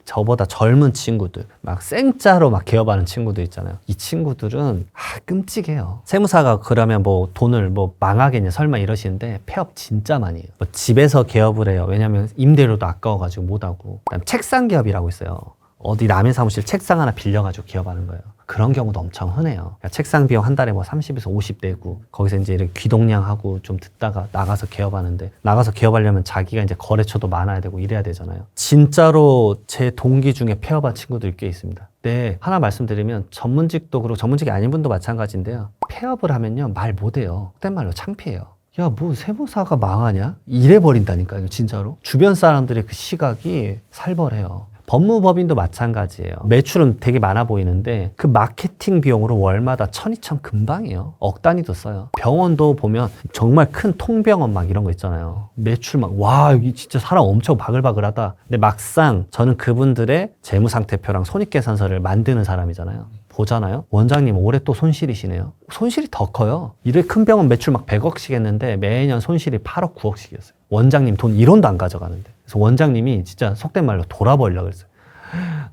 저보다 젊은 친구들, 막 생짜로 막 개업하는 친구들 있잖아요. 이 친구들은 끔찍해요. 세무사가 그러면 뭐 돈을 뭐 망하겠냐 설마 이러시는데 폐업 진짜 많이 해요. 뭐 집에서 개업을 해요. 왜냐면 임대료도 아까워가지고 못하고. 그다음 책상 개업이라고 있어요. 어디 남의 사무실 책상 하나 빌려가지고 기업하는 거예요. 그런 경우도 엄청 흔해요. 그러니까 책상 비용 한 달에 뭐 30에서 50 내고 거기서 이제 이렇게 귀동냥하고 좀 듣다가 나가서 개업하는데 나가서 개업하려면 자기가 이제 거래처도 많아야 되고 이래야 되잖아요. 진짜로 제 동기 중에 폐업한 친구들 꽤 있습니다. 네, 하나 말씀드리면 전문직도 그렇고 전문직이 아닌 분도 마찬가지인데요. 폐업을 하면요 말 못해요. 그땐 말로 창피해요. 야, 뭐 세무사가 망하냐? 이래버린다니까요, 진짜로. 주변 사람들의 그 시각이 살벌해요. 법무법인도 마찬가지예요. 매출은 되게 많아 보이는데 그 마케팅 비용으로 월마다 1,000, 2,000 금방이에요. 억 단위도 써요. 병원도 보면 정말 큰 통병원 막 이런 거 있잖아요. 매출 막 와 여기 진짜 사람 엄청 바글바글하다. 근데 막상 저는 그분들의 재무상태표랑 손익계산서를 만드는 사람이잖아요. 보잖아요. 원장님 올해 또 손실이시네요. 손실이 더 커요. 이래 큰 병원 매출 막 100억씩 했는데 매년 손실이 8억, 9억씩이었어요. 원장님 돈 1원도 안 가져가는데. 그래서 원장님이 진짜 속된 말로 돌아버리려고 그랬어요.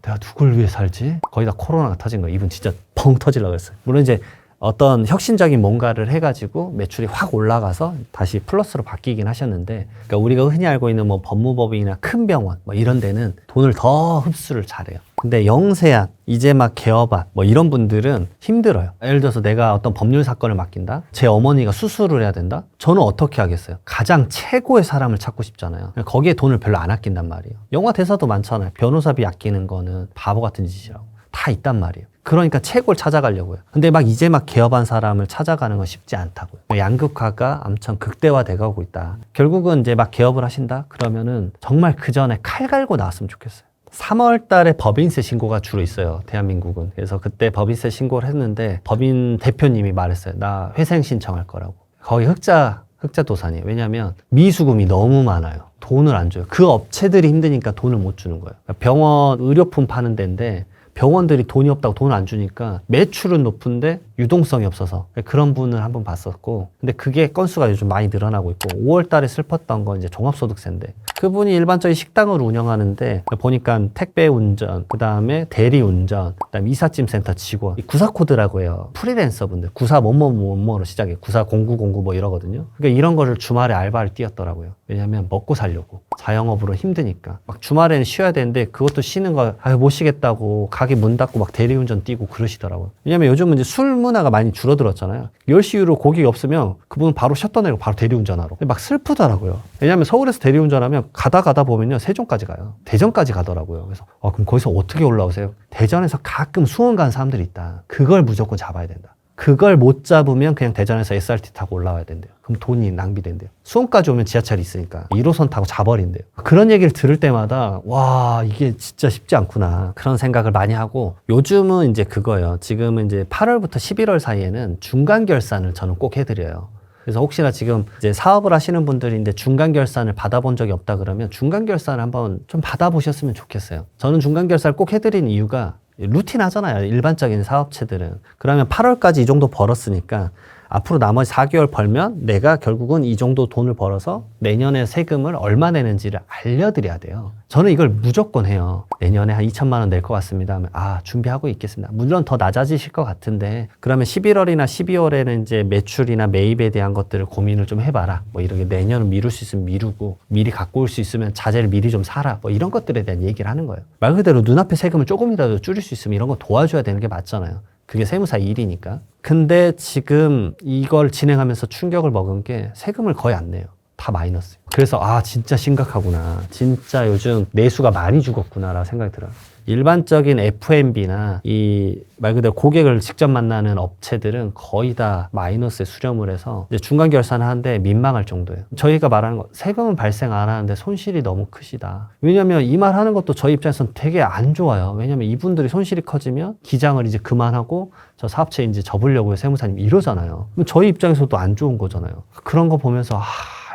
내가 누굴 위해 살지? 거의 다 코로나가 터진 거예요. 이분 진짜 펑 터지려고 그랬어요. 물론 이제 어떤 혁신적인 뭔가를 해가지고 매출이 확 올라가서 다시 플러스로 바뀌긴 하셨는데, 그러니까 우리가 흔히 알고 있는 뭐 법무법인이나 큰 병원 뭐 이런 데는 돈을 더 흡수를 잘해요. 근데 영세한 이제 막 개업한 뭐 이런 분들은 힘들어요. 예를 들어서 내가 어떤 법률 사건을 맡긴다. 제 어머니가 수술을 해야 된다. 저는 어떻게 하겠어요? 가장 최고의 사람을 찾고 싶잖아요. 거기에 돈을 별로 안 아낀단 말이에요. 영화 대사도 많잖아요. 변호사비 아끼는 거는 바보 같은 짓이라고. 다 있단 말이에요. 그러니까 최고를 찾아가려고요. 근데 막 이제 막 개업한 사람을 찾아가는 건 쉽지 않다고요. 양극화가 엄청 극대화돼 가고 있다. 결국은 이제 막 개업을 하신다? 그러면은 정말 그 전에 칼 갈고 나왔으면 좋겠어요. 3월 달에 법인세 신고가 주로 있어요. 대한민국은. 그래서 그때 법인세 신고를 했는데 법인 대표님이 말했어요. 나 회생 신청할 거라고. 거의 흑자 도산이에요. 왜냐하면 미수금이 너무 많아요. 돈을 안 줘요. 그 업체들이 힘드니까 돈을 못 주는 거예요. 병원 의료품 파는 데인데 병원들이 돈이 없다고 돈을 안 주니까 매출은 높은데 유동성이 없어서 그런 분을 한번 봤었고, 근데 그게 건수가 요즘 많이 늘어나고 있고 5월 달에 슬펐던 건 이제 종합소득세인데 그분이 일반적인 식당을 운영하는데 보니까 택배 운전, 그 다음에 대리 운전, 그 다음에 이삿짐 센터 직원, 구사 코드라고 해요. 프리랜서 분들 구사 뭐뭐뭐뭐로 시작해 구사 0909 뭐 이러거든요. 그러니까 이런 거를 주말에 알바를 뛰었더라고요. 왜냐하면 먹고 살려고. 자영업으로 힘드니까. 막 주말에는 쉬어야 되는데 그것도 쉬는 거 못 쉬겠다고 가게 문 닫고 막 대리운전 뛰고 그러시더라고요. 왜냐면 요즘은 이제 술 문화가 많이 줄어들었잖아요. 10시 이후로 고객이 없으면 그분은 바로 셔터 내고 바로 대리운전하러. 막 슬프더라고요. 왜냐면 서울에서 대리운전하면 가다 보면요 세종까지 가요. 대전까지 가더라고요. 그래서 그럼 거기서 어떻게 올라오세요? 대전에서 가끔 수원 가는 사람들이 있다. 그걸 무조건 잡아야 된다. 그걸 못 잡으면 그냥 대전에서 SRT 타고 올라와야 된대요. 그럼 돈이 낭비된대요. 수원까지 오면 지하철이 있으니까 1호선 타고 자버린대요. 그런 얘기를 들을 때마다 와 이게 진짜 쉽지 않구나 그런 생각을 많이 하고, 요즘은 이제 그거예요. 지금은 이제 8월부터 11월 사이에는 중간 결산을 저는 꼭 해드려요. 그래서 혹시나 지금 이제 사업을 하시는 분들인데 중간 결산을 받아본 적이 없다 그러면 중간 결산을 한번 좀 받아보셨으면 좋겠어요. 저는 중간 결산을 꼭 해드리는 이유가 루틴 하잖아요. 일반적인 사업체들은. 그러면 8월까지 이 정도 벌었으니까 앞으로 나머지 4개월 벌면 내가 결국은 이 정도 돈을 벌어서 내년에 세금을 얼마 내는지를 알려드려야 돼요. 저는 이걸 무조건 해요. 내년에 한 2천만 원 낼 것 같습니다 하면 준비하고 있겠습니다. 물론 더 낮아지실 것 같은데 그러면 11월이나 12월에는 이제 매출이나 매입에 대한 것들을 고민을 좀 해봐라. 뭐 이렇게 내년은 미룰 수 있으면 미루고 미리 갖고 올 수 있으면 자재를 미리 좀 사라. 뭐 이런 것들에 대한 얘기를 하는 거예요. 말 그대로 눈앞에 세금을 조금이라도 줄일 수 있으면 이런 거 도와줘야 되는 게 맞잖아요. 그게 세무사 일이니까. 근데 지금 이걸 진행하면서 충격을 먹은 게 세금을 거의 안 내요. 다 마이너스. 그래서 진짜 심각하구나. 진짜 요즘 내수가 많이 죽었구나 라고 생각이 들어요. 일반적인 F&B나 이 말 그대로 고객을 직접 만나는 업체들은 거의 다 마이너스에 수렴을 해서 이제 중간 결산을 하는데 민망할 정도예요. 저희가 말하는 거 세금은 발생 안 하는데 손실이 너무 크시다. 왜냐면 이 말 하는 것도 저희 입장에서는 되게 안 좋아요. 왜냐면 이분들이 손실이 커지면 기장을 이제 그만하고 저 사업체 이제 접으려고 세무사님 이러잖아요. 그럼 저희 입장에서도 안 좋은 거잖아요. 그런 거 보면서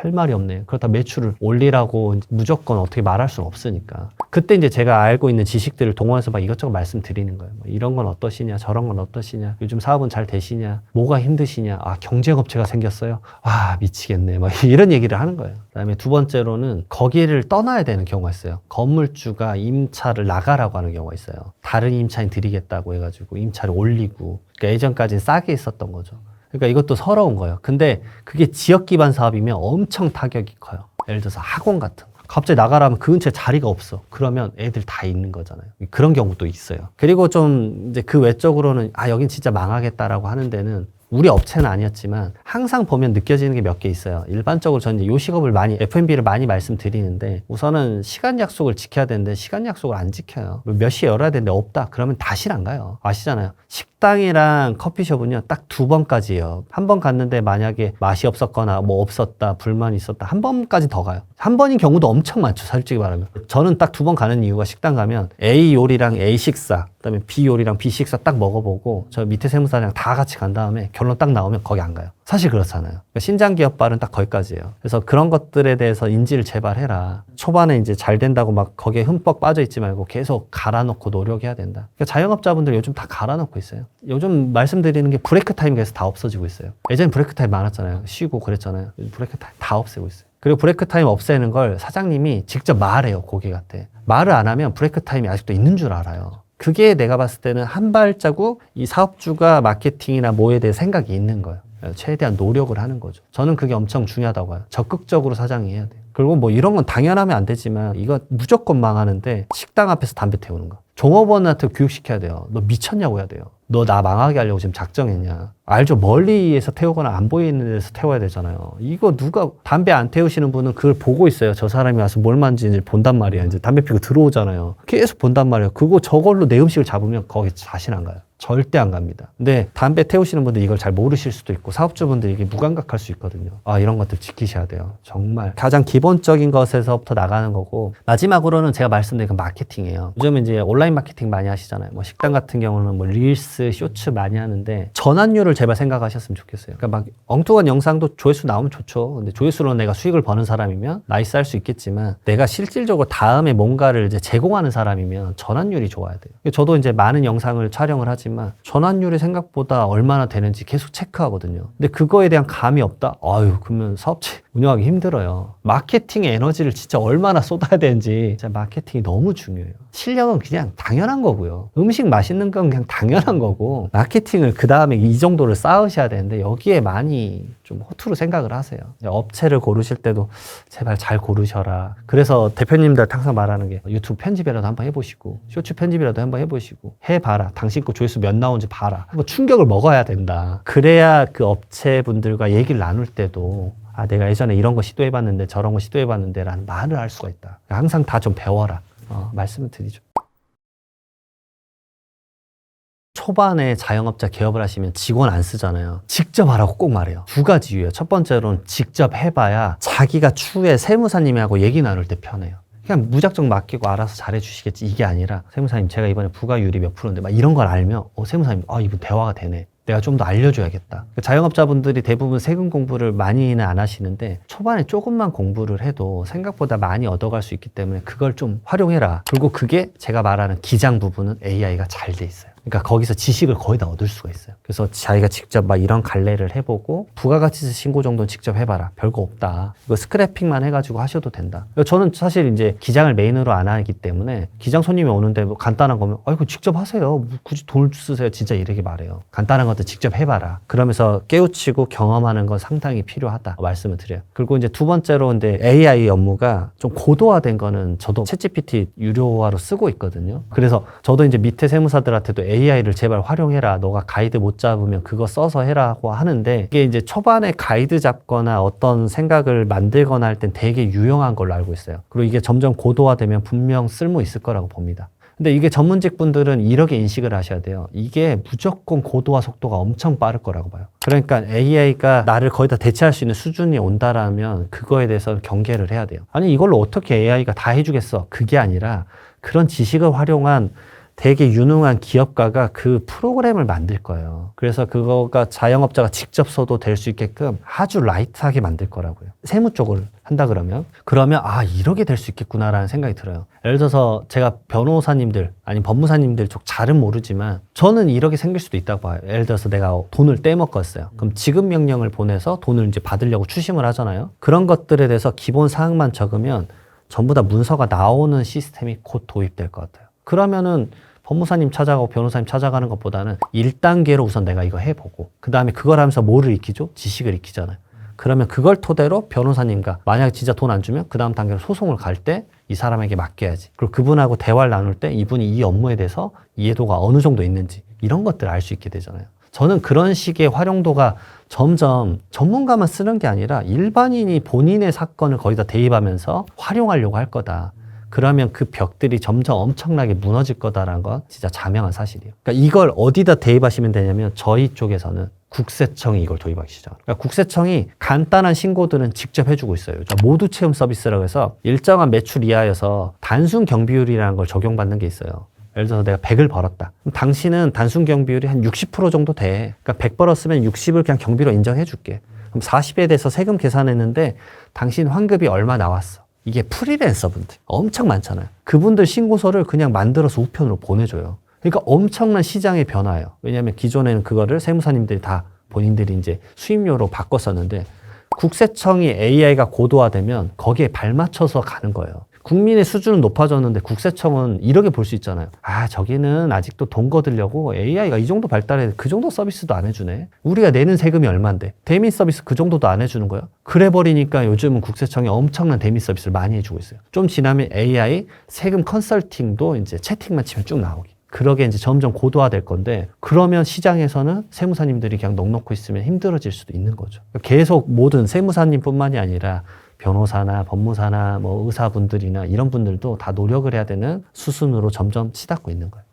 할 말이 없네. 그렇다 매출을 올리라고 무조건 어떻게 말할 수는 없으니까. 그때 이제 제가 알고 있는 지식들을 동원해서 막 이것저것 말씀드리는 거예요. 뭐 이런 건 어떠시냐, 저런 건 어떠시냐, 요즘 사업은 잘 되시냐, 뭐가 힘드시냐, 아, 경쟁업체가 생겼어요? 아, 미치겠네. 막 이런 얘기를 하는 거예요. 그다음에 두 번째로는 거기를 떠나야 되는 경우가 있어요. 건물주가 임차를 나가라고 하는 경우가 있어요. 다른 임차인 드리겠다고 해가지고 임차를 올리고, 그러니까 예전까지는 싸게 있었던 거죠. 그러니까 이것도 서러운 거예요. 근데 그게 지역 기반 사업이면 엄청 타격이 커요. 예를 들어서 학원 같은 거. 갑자기 나가라면 그 근처에 자리가 없어. 그러면 애들 다 있는 거잖아요. 그런 경우도 있어요. 그리고 좀 이제 그 외적으로는 아, 여긴 진짜 망하겠다라고 하는 데는 우리 업체는 아니었지만 항상 보면 느껴지는 게 몇 개 있어요. 일반적으로 저는 이제 요식업을 많이, F&B를 많이 말씀드리는데 우선은 시간 약속을 지켜야 되는데 시간 약속을 안 지켜요. 몇 시에 열어야 되는데 없다. 그러면 다시 안 가요. 아시잖아요. 식당이랑 커피숍은요, 딱 2번까지예요. 한 번 갔는데 만약에 맛이 없었거나 뭐 없었다, 불만이 있었다, 한 번까지 더 가요. 한 번인 경우도 엄청 많죠, 솔직히 말하면. 저는 딱 2번 가는 이유가 식당 가면 A 요리랑 A 식사, 그다음에 B 요리랑 B 식사 딱 먹어보고 저 밑에 세무사랑 다 같이 간 다음에 결론 딱 나오면 거기 안 가요. 사실 그렇잖아요. 그러니까 신장기업발은 딱 거기까지예요. 그래서 그런 것들에 대해서 인지를 제발 해라. 초반에 이제 잘 된다고 막 거기에 흠뻑 빠져 있지 말고 계속 갈아놓고 노력해야 된다. 그러니까 자영업자분들 요즘 다 갈아놓고 있어요. 요즘 말씀드리는 게 브레이크 타임이 계속 다 없어지고 있어요. 예전에 브레이크 타임 많았잖아요. 쉬고 그랬잖아요. 브레이크 타임 다 없애고 있어요. 그리고 브레이크 타임 없애는 걸 사장님이 직접 말해요, 고객한테. 말을 안 하면 브레이크 타임이 아직도 있는 줄 알아요. 그게 내가 봤을 때는 한 발자국 이 사업주가 마케팅이나 뭐에 대해 생각이 있는 거예요. 최대한 노력을 하는 거죠. 저는 그게 엄청 중요하다고 봐요. 적극적으로 사장이 해야 돼요. 그리고 뭐 이런 건 당연하면 안 되지만 이거 무조건 망하는데 식당 앞에서 담배 태우는 거. 종업원한테 교육시켜야 돼요. 너 미쳤냐고 해야 돼요. 너 나 망하게 하려고 지금 작정했냐. 알죠? 멀리에서 태우거나 안 보이는 데서 태워야 되잖아요. 이거 누가 담배 안 태우시는 분은 그걸 보고 있어요. 저 사람이 와서 뭘 만지는지 본단 말이야. 이제 담배 피고 들어오잖아요. 계속 본단 말이에요. 그거 저걸로 내 음식을 잡으면 거기 자신 안 가요. 절대 안 갑니다. 근데 담배 태우시는 분들 이걸 잘 모르실 수도 있고 사업주분들이 이게 무감각할 수 있거든요. 아, 이런 것들 지키셔야 돼요. 정말 가장 기본적인 것에서부터 나가는 거고, 마지막으로는 제가 말씀드린 그 마케팅이에요. 요즘 이제 온라인 마케팅 많이 하시잖아요. 뭐 식당 같은 경우는 뭐 릴스, 쇼츠 많이 하는데 전환율을 제발 생각하셨으면 좋겠어요. 그러니까 막 엉뚱한 영상도 조회수 나오면 좋죠. 근데 조회수로 내가 수익을 버는 사람이면 나이스 할 수 있겠지만 내가 실질적으로 다음에 뭔가를 이제 제공하는 사람이면 전환율이 좋아야 돼요. 저도 이제 많은 영상을 촬영을 하지만 전환율이 생각보다 얼마나 되는지 계속 체크하거든요. 근데 그거에 대한 감이 없다? 아유, 그러면 사업체 운영하기 힘들어요. 마케팅에 에너지를 진짜 얼마나 쏟아야 되는지, 진짜 마케팅이 너무 중요해요. 실력은 그냥 당연한 거고요. 음식 맛있는 건 그냥 당연한 거고, 마케팅을 그 다음에 이 정도를 쌓으셔야 되는데 여기에 많이 좀 허투루 생각을 하세요. 업체를 고르실 때도 제발 잘 고르셔라. 그래서 대표님들 항상 말하는 게 유튜브 편집이라도 한번 해보시고 쇼츠 편집이라도 한번 해보시고 해봐라. 당신 거 조회수 몇 나오는지 봐라. 뭐 충격을 먹어야 된다. 그래야 그 업체분들과 얘기를 나눌 때도 아, 내가 예전에 이런 거 시도해봤는데 저런 거 시도해봤는데 라는 말을 할 수가 있다. 항상 다 좀 배워라. 말씀을 드리죠. 초반에 자영업자 개업을 하시면 직원 안 쓰잖아요. 직접 하라고 꼭 말해요. 2가지 이유예요. 첫 번째로는 직접 해봐야 자기가 추후에 세무사님하고 얘기 나눌 때 편해요. 그냥 무작정 맡기고 알아서 잘해주시겠지 이게 아니라, 세무사님 제가 이번에 부가율이 몇 프로인데 막 이런 걸 알면 세무사님 이분 대화가 되네. 내가 좀 더 알려줘야겠다. 자영업자분들이 대부분 세금 공부를 많이는 안 하시는데 초반에 조금만 공부를 해도 생각보다 많이 얻어갈 수 있기 때문에 그걸 좀 활용해라. 그리고 그게 제가 말하는 기장 부분은 AI가 잘 돼 있어요. 그러니까 거기서 지식을 거의 다 얻을 수가 있어요. 그래서 자기가 직접 막 이런 갈래를 해보고 부가가치세 신고 정도는 직접 해봐라. 별거 없다. 이거 스크래핑만 해가지고 하셔도 된다. 저는 사실 이제 기장을 메인으로 안 하기 때문에 기장 손님이 오는데 뭐 간단한 거면 이거 직접 하세요. 굳이 돈 쓰세요. 진짜 이렇게 말해요. 간단한 것도 직접 해봐라. 그러면서 깨우치고 경험하는 건 상당히 필요하다. 말씀을 드려요. 그리고 이제 두 번째로 근데 AI 업무가 좀 고도화된 거는 저도 챗GPT 유료화로 쓰고 있거든요. 그래서 저도 이제 밑에 세무사들한테도 AI를 제발 활용해라. 너가 가이드 못 잡으면 그거 써서 해라고 하는데, 이게 이제 초반에 가이드 잡거나 어떤 생각을 만들거나 할 땐 되게 유용한 걸로 알고 있어요. 그리고 이게 점점 고도화되면 분명 쓸모 있을 거라고 봅니다. 근데 이게 전문직 분들은 이렇게 인식을 하셔야 돼요. 이게 무조건 고도화 속도가 엄청 빠를 거라고 봐요. 그러니까 AI가 나를 거의 다 대체할 수 있는 수준이 온다라면 그거에 대해서 경계를 해야 돼요. 아니 이걸로 어떻게 AI가 다 해주겠어? 그게 아니라 그런 지식을 활용한 되게 유능한 기업가가 그 프로그램을 만들 거예요. 그래서 그거가 자영업자가 직접 써도 될 수 있게끔 아주 라이트하게 만들 거라고요. 세무 쪽을 한다 그러면 아 이렇게 될 수 있겠구나라는 생각이 들어요. 예를 들어서 제가 변호사님들 아니 법무사님들 쪽 잘은 모르지만 저는 이렇게 생길 수도 있다고 봐요. 예를 들어서 내가 돈을 떼먹었어요. 그럼 지급 명령을 보내서 돈을 이제 받으려고 추심을 하잖아요. 그런 것들에 대해서 기본 사항만 적으면 전부 다 문서가 나오는 시스템이 곧 도입될 것 같아요. 그러면은 법무사님 찾아가고 변호사님 찾아가는 것보다는 1단계로 우선 내가 이거 해보고 그 다음에 그걸 하면서 뭐를 익히죠? 지식을 익히잖아요. 그러면 그걸 토대로 변호사님과 만약에 진짜 돈 안 주면 그 다음 단계로 소송을 갈 때 이 사람에게 맡겨야지. 그리고 그분하고 대화를 나눌 때 이분이 이 업무에 대해서 이해도가 어느 정도 있는지 이런 것들을 알 수 있게 되잖아요. 저는 그런 식의 활용도가 점점 전문가만 쓰는 게 아니라 일반인이 본인의 사건을 거기다 대입하면서 활용하려고 할 거다. 그러면 그 벽들이 점점 엄청나게 무너질 거다라는 건 진짜 자명한 사실이에요. 그러니까 이걸 어디다 대입하시면 되냐면 저희 쪽에서는 국세청이 이걸 도입하기 시작합니다. 그러니까 국세청이 간단한 신고들은 직접 해주고 있어요. 모두 체험 서비스라고 해서 일정한 매출 이하여서 단순 경비율이라는 걸 적용받는 게 있어요. 예를 들어서 내가 100을 벌었다. 그럼 당신은 단순 경비율이 한 60% 정도 돼. 그러니까 100 벌었으면 60을 그냥 경비로 인정해 줄게. 그럼 40에 대해서 세금 계산했는데 당신 환급이 얼마 나왔어. 이게 프리랜서분들 엄청 많잖아요. 그분들 신고서를 그냥 만들어서 우편으로 보내줘요. 그러니까 엄청난 시장의 변화예요. 왜냐하면 기존에는 그거를 세무사님들이 다 본인들이 이제 수임료로 바꿨었는데 국세청이 AI가 고도화되면 거기에 발맞춰서 가는 거예요. 국민의 수준은 높아졌는데 국세청은 이렇게 볼 수 있잖아요. 아, 저기는 아직도 돈 거두려고 AI가 이 정도 발달해 그 정도 서비스도 안 해주네. 우리가 내는 세금이 얼만데 대민 서비스 그 정도도 안 해주는 거야. 그래 버리니까 요즘은 국세청이 엄청난 대민 서비스를 많이 해주고 있어요. 좀 지나면 AI 세금 컨설팅도 이제 채팅만 치면 쭉 나오기. 그러게 이제 점점 고도화될 건데 그러면 시장에서는 세무사님들이 그냥 넋놓고 있으면 힘들어질 수도 있는 거죠. 계속 모든 세무사님뿐만이 아니라 변호사나 법무사나 뭐 의사분들이나 이런 분들도 다 노력을 해야 되는 수순으로 점점 치닫고 있는 거예요.